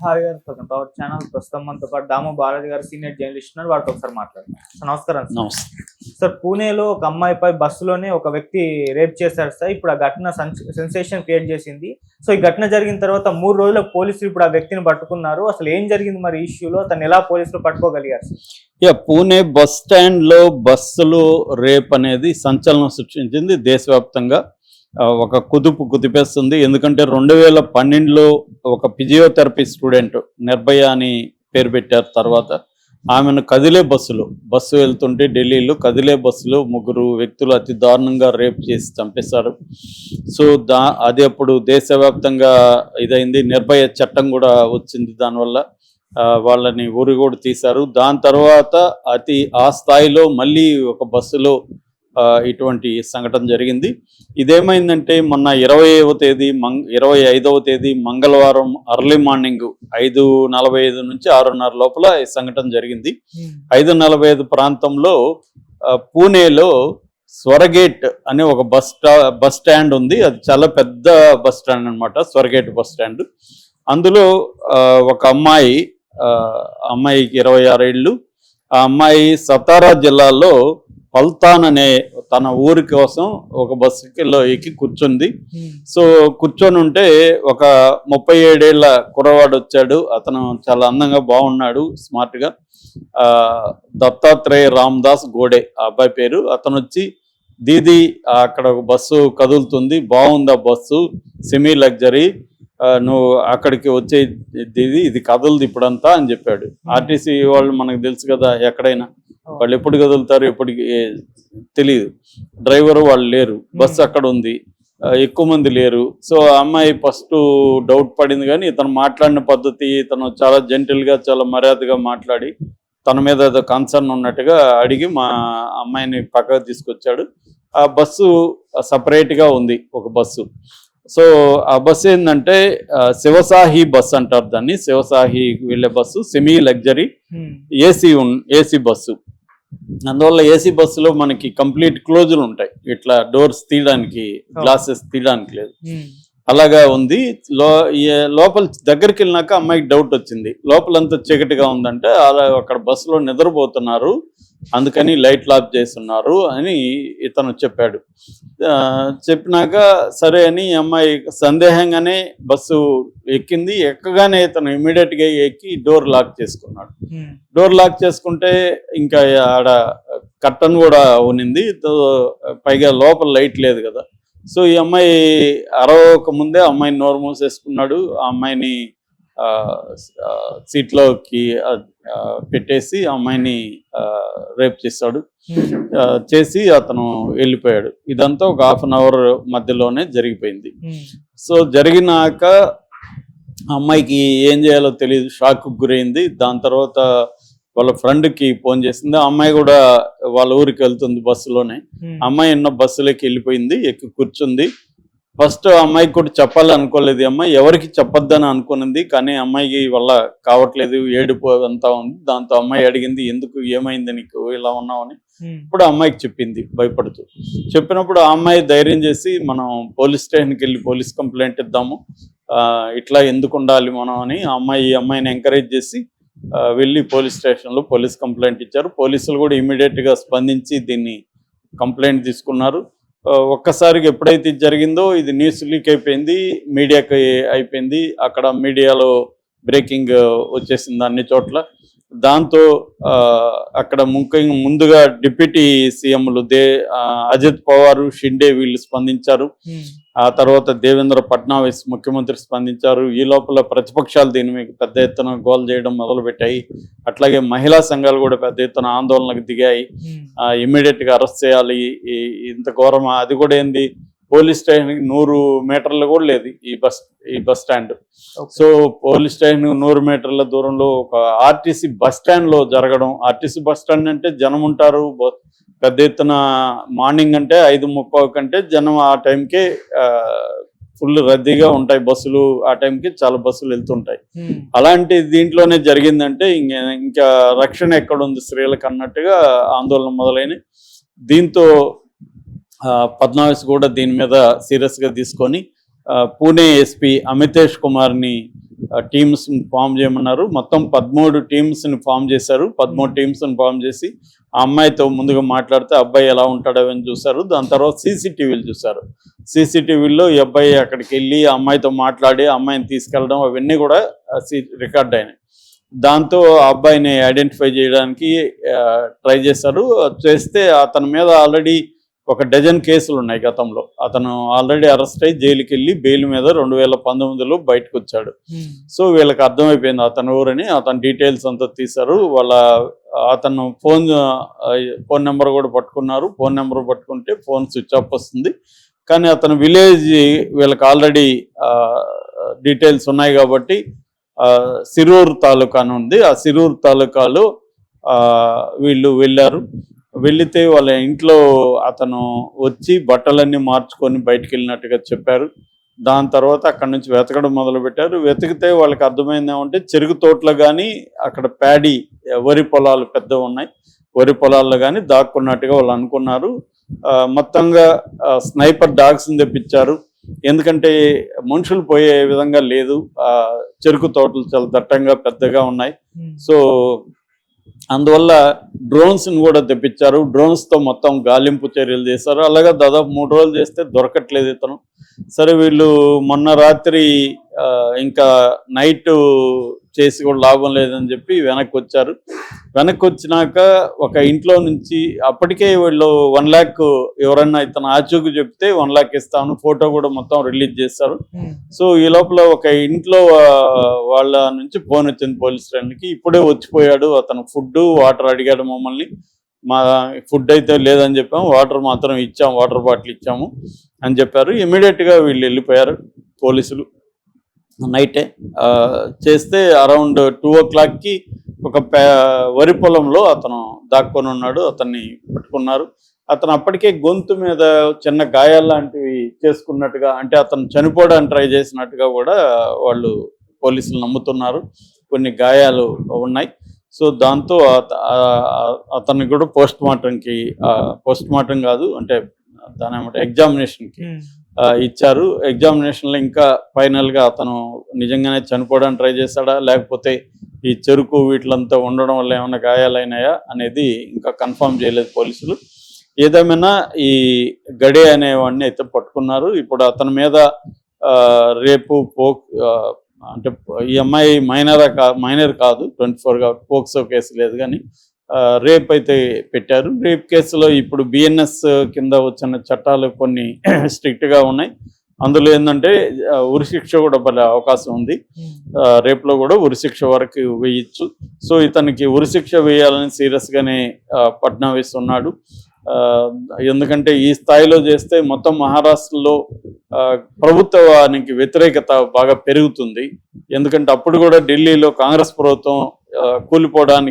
Hi గారు, welcome to our channel. ప్రస్తుతం మనతో పాటు దాము బాలాజీ గారు సీనియర్ జర్నలిస్ట్ ఉన్నారు. వారితో ఒకసారి మాట్లాడుతున్నాం. నమస్కారం సార్. నమస్తే. సార్, పూణేలో ఒక అమ్మాయిపై బస్సులోనే ఒక వ్యక్తి రేప్ చేశారు సార్. ఇప్పుడు ఆ ఘటన సెన్సేషన్ క్రియేట్ చేసింది. సో ఈ ఘటన జరిగిన తర్వాత 3 రోజులకు పోలీసులు ఇప్పుడు ఆ వ్యక్తిని పట్టుకున్నారు. అసలు ఏం జరిగింది మరి ఈ ఇష్యూలో? తను ఎలా పోలీసులు పట్టుకోగలిగారు సార్? పూణే బస్ స్టాండ్ లో బస్సులు రేప్ అనేది సంచలనం సృష్టించింది దేశవ్యాప్తంగా. ఒక కుదిపేస్తుంది. ఎందుకంటే 2012లో ఒక ఫిజియోథెరపీ స్టూడెంట్ నిర్భయ అని పేరు పెట్టారు. తర్వాత ఆమెను కదిలే బస్సు వెళ్తుంటే ఢిల్లీలో కదిలే బస్సులో 3 వ్యక్తులు అతి దారుణంగా రేప్ చేసి చంపేశారు. సో అది అప్పుడు దేశవ్యాప్తంగా ఇదైంది. నిర్భయ చట్టం కూడా వచ్చింది. దానివల్ల వాళ్ళని ఊరు కూడా తీశారు. దాని తర్వాత ఆ స్థాయిలో మళ్ళీ ఒక బస్సులో ఇటువంటి సంఘటన జరిగింది. ఇదేమైందంటే మొన్న 25వ తేదీ మంగళవారం అర్లీ మార్నింగ్ 5:45 నుంచి 6:30 లోపల ఈ సంఘటన జరిగింది. 5:45 ప్రాంతంలో పూణేలో స్వరగేట్ అనే ఒక బస్ స్టాండ్ ఉంది. అది చాలా పెద్ద బస్ స్టాండ్ అనమాట, స్వరగేట్ బస్ స్టాండ్. అందులో ఒక అమ్మాయికి 26 ఏళ్ళు. ఆ అమ్మాయి సతారా జిల్లాలో పల్తాన్ అనే తన ఊరి కోసం ఒక బస్సులో ఎక్కి కూర్చుంది. సో కూర్చొని ఉంటే ఒక 37 ఏళ్ల కుర్రవాడు వచ్చాడు. అతను చాలా అందంగా బాగున్నాడు, స్మార్ట్ గా. దత్తాత్రేయ రామదాస్ గోడే ఆ అబ్బాయి పేరు. అతను వచ్చి, దీది అక్కడ ఒక బస్సు కదులుతుంది, బాగుంది ఆ బస్సు, సెమీ లగ్జరీ, నువ్వు అక్కడికి వచ్చే దీది, ఇది కదలదు ఇప్పుడంతా అని చెప్పాడు. ఆర్టీసీ వాళ్ళు మనకు తెలుసు కదా, ఎక్కడైనా వాళ్ళు ఎప్పుడు కదులుతారు ఎప్పటికి తెలియదు. డ్రైవరు వాళ్ళు లేరు, బస్సు అక్కడ ఉంది, ఎక్కువ మంది లేరు. సో ఆ అమ్మాయి ఫస్ట్ డౌట్ పడింది. కానీ ఇతను మాట్లాడిన పద్ధతి, ఇతను చాలా జెంటిల్గా చాలా మర్యాదగా మాట్లాడి తన మీద ఏదో కన్సర్న్ ఉన్నట్టుగా అడిగి మా అమ్మాయిని పక్కకు తీసుకొచ్చాడు. ఆ బస్సు సపరేట్గా ఉంది ఒక బస్సు. సో ఆ బస్సు ఏంటంటే శివసాహి బస్ అంటారు దాన్ని. శివసాహి వెళ్ళే bus, semi luxury, AC bus. అందువల్ల ఏసీ బస్సులో మనకి కంప్లీట్ క్లోజులు ఉంటాయి, ఇట్లా డోర్స్ తీయడానికి, గ్లాసెస్ తీయడానికి లేదు. అలాగా ఉంది. లోపల దగ్గరికి వెళ్ళినాక అమ్మాయికి డౌట్ వచ్చింది, లోపలంతా చీకటిగా ఉందంటే అలా అక్కడ బస్సులో నిద్రపోతున్నారు, అందుకని లైట్లు ఆఫ్ చేస్తున్నారు అని ఇతను చెప్పాడు. చెప్పినాక సరే అని అమ్మాయి సందేహంగానే బస్సు ఎక్కింది. ఎక్కగానే ఇతను ఇమీడియట్గా ఎక్కి డోర్ లాక్ చేసుకున్నాడు. డోర్ లాక్ చేసుకుంటే ఇంకా ఆడ కర్టన్ కూడా ఉనింది, పైగా లోపల లైట్ లేదు కదా. సో ఈ అమ్మాయి అరవక ముందే అమ్మాయిని నోరు మూసేసుకున్నాడు. ఆ అమ్మాయిని సీట్లోకి పెట్టేసి అమ్మాయిని రేప్ చేసి అతను వెళ్ళిపోయాడు. ఇదంతా ఒక 1/2 అవర్ మధ్యలోనే జరిగిపోయింది. సో జరిగినాక అమ్మాయికి ఏం చేయాలో తెలియదు, షాక్కు గురైంది. దాని తర్వాత వాళ్ళ ఫ్రెండ్కి ఫోన్ చేసింది. అమ్మాయి కూడా వాళ్ళ ఊరికి వెళ్తుంది బస్సులోనే. అమ్మాయి ఉన్న బస్సులోకి వెళ్ళిపోయింది, ఎక్కి కూర్చుంది. ఫస్ట్ అమ్మాయికి కూడా చెప్పాలనుకోలేదు. అమ్మాయి ఎవరికి చెప్పొద్దని అనుకున్నది, కానీ అమ్మాయికి వల్ల కావట్లేదు, ఏడుపు అంతా ఉంది. దాంతో అమ్మాయి అడిగింది, ఎందుకు, ఏమైంది నీకు, ఇలా ఉన్నావని. ఇప్పుడు అమ్మాయికి చెప్పింది భయపడుతూ. చెప్పినప్పుడు ఆ అమ్మాయి ధైర్యం చేసి, మనం పోలీస్ స్టేషన్కి వెళ్ళి పోలీస్ కంప్లైంట్ ఇద్దాము, ఇట్లా ఎందుకు ఉండాలి మనం అని అమ్మాయిని ఎంకరేజ్ చేసి వెళ్ళి పోలీస్ స్టేషన్లో పోలీస్ కంప్లైంట్ ఇచ్చారు. పోలీసులు కూడా ఇమీడియట్గా స్పందించి దీన్ని కంప్లైంట్ తీసుకున్నారు. ఒక్కసారిగా ఎప్పుడైతే ఇది జరిగిందో ఇది న్యూస్ లీక్ అయిపోయింది, మీడియాకి అయిపోయింది. అక్కడ మీడియాలో బ్రేకింగ్ వచ్చేసింది అన్ని చోట్ల. దాంతో అక్కడ ముందుగా డిప్యూటీ సీఎంలు అజిత్ పవార్, షిండే వీళ్ళు స్పందించారు. ఆ తర్వాత దేవేంద్ర ఫడ్నవీస్ ముఖ్యమంత్రి స్పందించారు. ఈ లోపల ప్రతిపక్షాలు దీని మీద పెద్ద ఎత్తున గోల్ చేయడం మొదలుపెట్టాయి. అట్లాగే మహిళా సంఘాలు కూడా పెద్ద ఎత్తున ఆందోళనకు దిగాయి. ఇమ్మీడియట్గా అరెస్ట్ చేయాలి, ఇంత ఘోరమా, అది కూడా ఏంది, పోలీస్ స్టేషన్కి 100 మీటర్లు కూడా లేదు ఈ bus stand. So police station 100 మీటర్ల దూరంలో ఒక ఆర్టీసీ బస్ స్టాండ్లో జరగడం. ఆర్టీసీ బస్ స్టాండ్ అంటే జనం ఉంటారు పెద్ద ఎత్తున. మార్నింగ్ అంటే 5:30 కంటే జనం ఆ టైంకే ఫుల్ రద్దీగా ఉంటాయి బస్సులు. ఆ టైంకి చాలా బస్సులు వెళ్తుంటాయి. అలాంటి దీంట్లోనే జరిగిందంటే ఇంకా రక్షణ ఎక్కడుంది స్త్రీలకు అన్నట్టుగా ఆందోళన మొదలైనవి. దీంతో ఫడ్నవీస్ కూడా దీని మీద సీరియస్గా తీసుకొని పూణే ఎస్పీ అమితేష్ కుమార్ని టీమ్స్ ఫామ్ చేయమన్నారు. మొత్తం 13 టీమ్స్ని ఫామ్ చేశారు. 13 టీమ్స్ని ఫామ్ చేసి ఆ అమ్మాయితో ముందుగా మాట్లాడితే అబ్బాయి ఎలా ఉంటాడో అని చూశారు. దాని తర్వాత సీసీటీవీలు చూశారు. సీసీటీవీల్లో ఈ అబ్బాయి అక్కడికి వెళ్ళి ఆ అమ్మాయితో మాట్లాడి ఆ అమ్మాయిని తీసుకెళ్ళడం అవన్నీ కూడా రికార్డ్ అయినాయి. దాంతో ఆ అబ్బాయిని ఐడెంటిఫై చేయడానికి ట్రై చేశారు. చేస్తే అతని మీద ఆల్రెడీ ఒక డజన్ కేసులు ఉన్నాయి గతంలో. అతను ఆల్రెడీ అరెస్ట్ అయ్యి జైలుకి వెళ్ళి బెయిల్ మీద 2019లో బయటకు వచ్చాడు. సో వీళ్ళకి అర్థమైపోయింది అతను ఊరని. అతని డీటెయిల్స్ అంతా తీశారు. అతను ఫోన్ నెంబర్ కూడా పట్టుకున్నారు. ఫోన్ నెంబర్ పట్టుకుంటే ఫోన్ స్విచ్ ఆఫ్ వస్తుంది. కానీ అతను విలేజ్ వీళ్ళకి ఆల్రెడీ డీటెయిల్స్ ఉన్నాయి కాబట్టి సిరూరు తాలూకా అని ఉంది. ఆ సిరూరు తాలూకాలో వీళ్ళు వెళ్ళారు. వెళితే వాళ్ళ ఇంట్లో అతను వచ్చి బట్టలన్నీ మార్చుకొని బయటికి వెళ్ళినట్టుగా చెప్పారు. దాని తర్వాత అక్కడి నుంచి వెతకడం మొదలుపెట్టారు. వెతికితే వాళ్ళకి అర్థమైంది ఏమంటే చెరుకు తోటలో కానీ అక్కడ ప్యాడీ వరి పొలాలు పెద్దవి ఉన్నాయి, వరి పొలాల్లో కానీ దాక్కున్నట్టుగా వాళ్ళు అనుకున్నారు. మొత్తంగా స్నైపర్ డాగ్స్ని తెప్పించారు. ఎందుకంటే మనుషులు పోయే విధంగా లేదు, చెరుకు తోటలు చాలా దట్టంగా పెద్దగా ఉన్నాయి. సో అందువల్ల డ్రోన్స్ని కూడా తెప్పించారు. డ్రోన్స్తో మొత్తం గాలింపు చర్యలు చేశారు. అలాగా దాదాపు 3 రోజులు చేస్తే దొరకట్లేదు ఇతను. సరే వీళ్ళు మొన్న రాత్రి ఇంకా నైట్ చేసి కూడా లాభం లేదని చెప్పి వెనక్కి వచ్చారు. వెనక్కి వచ్చినాక ఒక ఇంట్లో నుంచి అప్పటికే వీళ్ళు 1 lakh ఎవరన్నా ఇతను ఆచూకు చెప్తే 1 lakh ఇస్తాను, ఫోటో కూడా మొత్తం రిలీజ్ చేస్తారు. సో ఈ లోపల ఒక ఇంట్లో వాళ్ళ నుంచి ఫోన్ వచ్చింది పోలీస్ స్టేషన్కి. ఇప్పుడే వచ్చిపోయాడు అతను, ఫుడ్ వాటర్ అడిగాడు మమ్మల్ని. మా ఫుడ్ అయితే లేదని చెప్పాము, వాటర్ మాత్రం ఇచ్చాము, వాటర్ బాటిల్ ఇచ్చాము అని చెప్పారు. ఇమీడియట్గా వీళ్ళు వెళ్ళిపోయారు పోలీసులు నైటే. చేస్తే అరౌండ్ 2 o'clockకి ఒక వరి పొలంలో అతను దాక్కొని ఉన్నాడు. అతన్ని పట్టుకున్నారు. అతను అప్పటికే గొంతు మీద చిన్న గాయాలు లాంటివి చేసుకున్నట్టుగా, అంటే అతను చనిపోవడానికి ట్రై చేసినట్టుగా కూడా వాళ్ళు పోలీసులు నమ్ముతున్నారు. కొన్ని గాయాలు ఉన్నాయి. సో దాంతో అతన్ని కూడా పోస్ట్ మార్టం కాదు, అంటే దాని ఏమంటే ఎగ్జామినేషన్కి ఇచ్చారు. ఎగ్జామినేషన్లో ఇంకా ఫైనల్గా అతను నిజంగానే చనిపోవడానికి ట్రై చేశాడా, లేకపోతే ఈ చెరుకు వీటిలంతా ఉండడం వల్ల ఏమైనా గాయాలైనాయా అనేది ఇంకా కన్ఫర్మ్ చేయలేదు పోలీసులు. ఏదేమైనా ఈ గడే అనేవాడిని అయితే పట్టుకున్నారు. ఇప్పుడు అతని మీద రేపు అంటే ఈ అమ్మాయి మైనర్ కాదు, 24 కాబట్టి పోక్సో కేసు లేదు, కానీ రేప్ అయితే పెట్టారు. రేప్ కేసులో ఇప్పుడు బిఎన్ఎస్ కింద వచ్చిన చట్టాలు కొన్ని స్ట్రిక్ట్గా ఉన్నాయి. అందులో ఏంటంటే ఉరిశిక్ష కూడా పడే అవకాశం ఉంది. రేపులో కూడా ఉరిశిక్ష వరకు వేయచ్చు. సో ఇతనికి ఉరిశిక్ష వేయాలని సీరియస్గానే ఫడ్నవీస్ ఉన్నాడు. ఎందుకంటే ఈ స్థాయిలో చేస్తే మొత్తం మహారాష్ట్రలో ప్రభుత్వానికి వ్యతిరేకత బాగా పెరుగుతుంది. ఎందుకంటే అప్పుడు కూడా ఢిల్లీలో కాంగ్రెస్ ప్రభుత్వం కూలిపోవడానికి